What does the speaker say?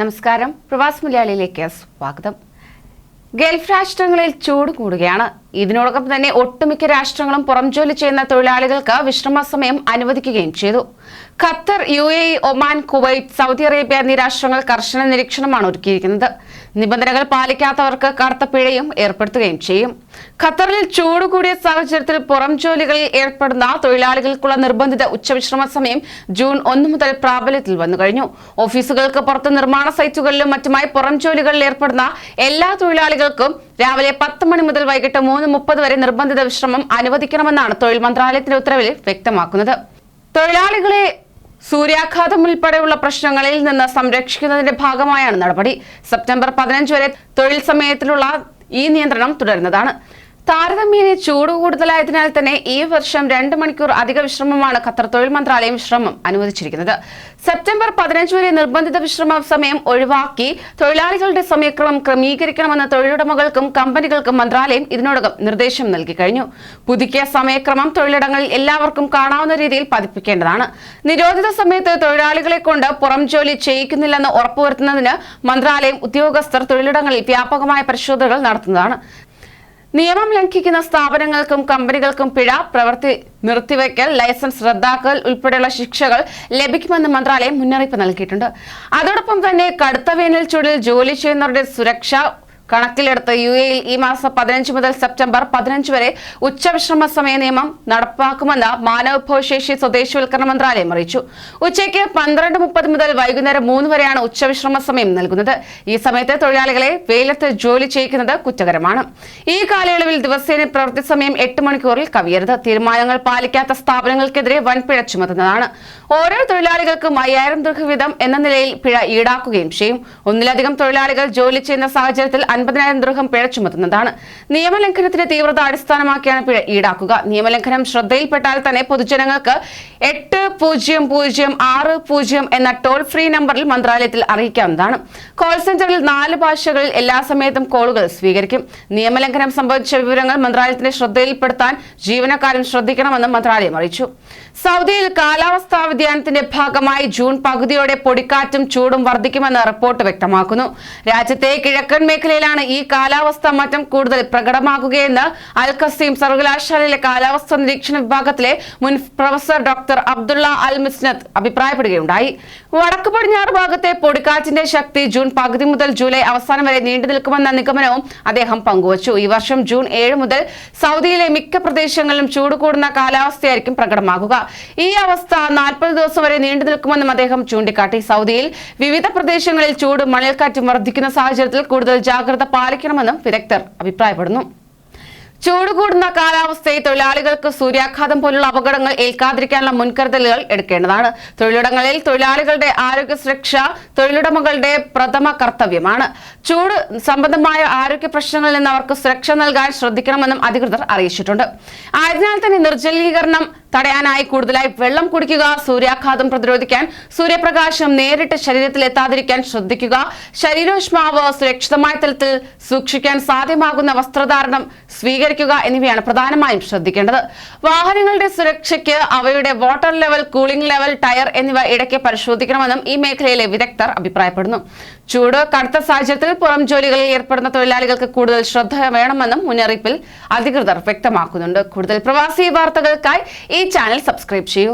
നമസ്കാരം, പ്രവാസി മലയാളിയിലേക്ക് സ്വാഗതം. ഗൾഫ് രാഷ്ട്രങ്ങളിൽ ചൂട് കൂടുകയാണ്. ഇതിനോടൊപ്പം തന്നെ ഒട്ടുമിക്ക രാഷ്ട്രങ്ങളും പുറം ജോലി ചെയ്യുന്ന തൊഴിലാളികൾക്ക് വിശ്രമ സമയം അനുവദിക്കുകയും ചെയ്തു. Qatar, UAE, Oman, Kuwait, Saudi Arabia എന്നീ രാഷ്ട്രങ്ങൾ കർശന നിരീക്ഷണമാണ് ഒരുക്കിയിരിക്കുന്നത്. നിബന്ധനകൾ പാലിക്കാത്തവർക്ക് കറുത്ത പിഴയും ഏർപ്പെടുത്തുകയും ചെയ്യും. ഖത്തറിൽ ചൂട് കൂടിയ സാഹചര്യത്തിൽ പുറം ജോലികളിൽ ഏർപ്പെടുന്ന തൊഴിലാളികൾക്കുള്ള നിർബന്ധിത ഉച്ചവിശ്രമ സമയം ജൂൺ 1 മുതൽ പ്രാബല്യത്തിൽ വന്നു കഴിഞ്ഞു. ഓഫീസുകൾക്ക് പുറത്ത്, നിർമ്മാണ സൈറ്റുകളിലും മറ്റുമായി പുറം ജോലികളിൽ ഏർപ്പെടുന്ന എല്ലാ തൊഴിലാളികൾക്കും രാവിലെ 10 മണി മുതൽ വൈകിട്ട് 3:30 വരെ നിർബന്ധിത വിശ്രമം അനുവദിക്കണമെന്നാണ് തൊഴിൽ മന്ത്രാലയത്തിന്റെ ഉത്തരവിൽ വ്യക്തമാക്കുന്നത്. തൊഴിലാളികളെ സൂര്യാഘാതം ഉൾപ്പെടെയുള്ള പ്രശ്നങ്ങളിൽ നിന്ന് സംരക്ഷിക്കുന്നതിന്റെ ഭാഗമായാണ് നടപടി. സെപ്റ്റംബർ 15 വരെ തൊഴിൽ സമയത്തിലുള്ള ഈ നിയന്ത്രണം തുടരുന്നതാണ്. താരതമ്യേന ചൂട് കൂടുതലായതിനാൽ തന്നെ ഈ വർഷം 2 മണിക്കൂർ അധിക വിശ്രമമാണ് ഖത്തർ തൊഴിൽ മന്ത്രാലയം വിശ്രമം അനുവദിച്ചിരിക്കുന്നത്. സെപ്റ്റംബർ 15 വരെ നിർബന്ധിത വിശ്രമ സമയം ഒഴിവാക്കി തൊഴിലാളികളുടെ സമയക്രമം ക്രമീകരിക്കണമെന്ന് തൊഴിലുടമകൾക്കും കമ്പനികൾക്കും മന്ത്രാലയം ഇതിനോടകം നിർദ്ദേശം നൽകി കഴിഞ്ഞു. പുതുക്കിയ സമയക്രമം തൊഴിലിടങ്ങളിൽ എല്ലാവർക്കും കാണാവുന്ന രീതിയിൽ പതിപ്പിക്കേണ്ടതാണ്. നിരോധിത സമയത്ത് തൊഴിലാളികളെ കൊണ്ട് പുറം ജോലി ചെയ്യിക്കുന്നില്ലെന്ന് ഉറപ്പുവരുത്തുന്നതിന് മന്ത്രാലയം ഉദ്യോഗസ്ഥർ തൊഴിലിടങ്ങളിൽ വ്യാപകമായ പരിശോധനകൾ നടത്തുന്നതാണ്. നിയമം ലംഘിക്കുന്ന സ്ഥാപനങ്ങൾക്കും കമ്പനികൾക്കും പിഴ, പ്രവൃത്തി നിർത്തിവെക്കൽ, ലൈസൻസ് റദ്ദാക്കൽ ഉൾപ്പെടെയുള്ള ശിക്ഷകൾ ലഭിക്കുമെന്ന് മന്ത്രാലയം മുന്നറിയിപ്പ് നൽകിയിട്ടുണ്ട്. അതോടൊപ്പം തന്നെ കടുത്ത വേനൽ ചൂടിൽ ജോലി ചെയ്യുന്നവരുടെ സുരക്ഷ കണക്കിലെടുത്ത് UAE ഈ മാസം 15 മുതൽ സെപ്റ്റംബർ 15 വരെ ഉച്ചവിശ്രമ സമയ നിയമം നടപ്പാക്കുമെന്ന് മാനവവിഭവശേഷി സ്വദേശിവൽക്കരണ മന്ത്രാലയം അറിയിച്ചു. ഉച്ചയ്ക്ക് 12:30 മുതൽ വൈകുന്നേരം 3 വരെയാണ് ഉച്ചവിശ്രമ സമയം നൽകുന്നത്. ഈ സമയത്ത് തൊഴിലാളികളെ വെയിലത്ത് ജോലി ചെയ്യിക്കുന്നത് കുറ്റകരമാണ്. ഈ കാലയളവിൽ ദിവസേന പ്രവൃത്തി സമയം 8 മണിക്കൂറിൽ കവിയരുത്. തീരുമാനങ്ങൾ പാലിക്കാത്ത സ്ഥാപനങ്ങൾക്കെതിരെ വൻപിഴ ചുമത്തുന്നതാണ്. ഓരോ തൊഴിലാളികൾക്കും 5000 ദിർഹം വീതം എന്ന നിലയിൽ പിഴ ഈടാക്കുകയും ചെയ്യും. ഒന്നിലധികം തൊഴിലാളികൾ ജോലി ചെയ്യുന്ന സാഹചര്യത്തിൽ 50,000 ദിർഹം പിഴ ചുമത്തുന്നതാണ്. നിയമലംഘനത്തിന്റെ തീവ്രത അടിസ്ഥാനമാക്കിയാണ് പിഴ ഈടാക്കുക. നിയമലംഘനം ശ്രദ്ധയിൽപ്പെട്ടാൽ തന്നെ പൊതുജനങ്ങൾക്ക് 8006 എന്ന ടോൾ ഫ്രീ നമ്പറിൽ മന്ത്രാലയത്തിൽ അറിയിക്കാവുന്നതാണ്. കോൾ സെന്ററിൽ 4 ഭാഷകളിൽ എല്ലാ സമയത്തും കോളുകൾ സ്വീകരിക്കും. നിയമലംഘനം സംബന്ധിച്ച വിവരങ്ങൾ മന്ത്രാലയത്തിന്റെ ശ്രദ്ധയിൽപ്പെടുത്താൻ ജീവനക്കാരും ശ്രദ്ധിക്കണമെന്ന് മന്ത്രാലയം അറിയിച്ചു. സൗദിയിൽ കാലാവസ്ഥാ വ്യതിയാനത്തിന്റെ ഭാഗമായി ജൂൺ പകുതിയോടെ പൊടിക്കാറ്റും ചൂടും വർദ്ധിക്കുമെന്ന് റിപ്പോർട്ട് വ്യക്തമാക്കുന്നു. രാജ്യത്തെ കിഴക്കൻ മേഖലയിലാണ് ഈ കാലാവസ്ഥാ മാറ്റം കൂടുതൽ പ്രകടമാകുകയെന്ന് അൽ ഖസീം സർവകലാശാലയിലെ കാലാവസ്ഥാ നിരീക്ഷണ വിഭാഗത്തിലെ മുൻ പ്രൊഫസർ ഡോക്ടർ അബ്ദുള്ള അൽ മിസ്നത്ത് അഭിപ്രായപ്പെടുകയുണ്ടായി. വടക്ക് പടിഞ്ഞാറ് ഭാഗത്തെ പൊടിക്കാറ്റിന്റെ ശക്തി ജൂൺ പകുതി മുതൽ ജൂലൈ അവസാനം വരെ നീണ്ടു നിൽക്കുമെന്ന നിഗമനവും അദ്ദേഹം പങ്കുവച്ചു. ഈ വർഷം ജൂൺ 7 മുതൽ സൗദിയിലെ മിക്ക പ്രദേശങ്ങളിലും ചൂട് കൂടുന്ന കാലാവസ്ഥയായിരിക്കും പ്രകടമാകുക. ഈ അവസ്ഥ 40 ദിവസം വരെ നീണ്ടു നിൽക്കുമെന്നും അദ്ദേഹം ചൂണ്ടിക്കാട്ടി. സൗദിയിൽ വിവിധ പ്രദേശങ്ങളിൽ ചൂട്, മണൽക്കാറ്റും വർദ്ധിക്കുന്ന സാഹചര്യത്തിൽ കൂടുതൽ ജാഗ്രത പാലിക്കണമെന്നും വിദഗ്ധർ അഭിപ്രായപ്പെടുന്നു. ചൂട് കൂടുന്ന കാലാവസ്ഥയിൽ തൊഴിലാളികൾക്ക് സൂര്യാഘാതം പോലുള്ള അപകടങ്ങൾ ഏൽക്കാതിരിക്കാനുള്ള മുൻകരുതലുകൾ എടുക്കേണ്ടതാണ്. തൊഴിലിടങ്ങളിൽ തൊഴിലാളികളുടെ ആരോഗ്യ സുരക്ഷ തൊഴിലുടമകളുടെ പ്രഥമ കർത്തവ്യമാണ്. ചൂട് സംബന്ധമായ ആരോഗ്യ പ്രശ്നങ്ങളിൽ നിന്ന് അവർക്ക് സുരക്ഷ നൽകാൻ ശ്രദ്ധിക്കണമെന്നും അധികൃതർ അറിയിച്ചിട്ടുണ്ട്. ആയതിനാൽ തന്നെ നിർജ്ജലീകരണം തടയാനായി കൂടുതലായി വെള്ളം കുടിക്കുക, സൂര്യാഘാതം പ്രതിരോധിക്കാൻ സൂര്യപ്രകാശം നേരിട്ട് ശരീരത്തിൽ എത്താതിരിക്കാൻ ശ്രദ്ധിക്കുക, ശരീരോഷ്മാവ് സുരക്ഷിതമായ തലത്തിൽ സൂക്ഷിക്കാൻ സാധ്യമാകുന്ന വസ്ത്രധാരണം സ്വീകരിക്കുക എന്നിവയാണ് പ്രധാനമായും ശ്രദ്ധിക്കേണ്ടത്. വാഹനങ്ങളുടെ സുരക്ഷയ്ക്ക് അവയുടെ water level, cooling level, tyre എന്നിവ ഇടയ്ക്ക് പരിശോധിക്കണമെന്നും ഈ മേഖലയിലെ വിദഗ്ധർ അഭിപ്രായപ്പെടുന്നു. ചൂട് കടുത്ത സാഹചര്യത്തിൽ പുറം ജോലികളിൽ ഏർപ്പെടുന്ന തൊഴിലാളികൾക്ക് കൂടുതൽ ശ്രദ്ധ വേണമെന്നും മുന്നറിയിപ്പിൽ അധികൃതർ വ്യക്തമാക്കുന്നുണ്ട്. കൂടുതൽ പ്രവാസി വാർത്തകൾക്കായി ഈ ചാനൽ സബ്സ്ക്രൈബ് ചെയ്യൂ.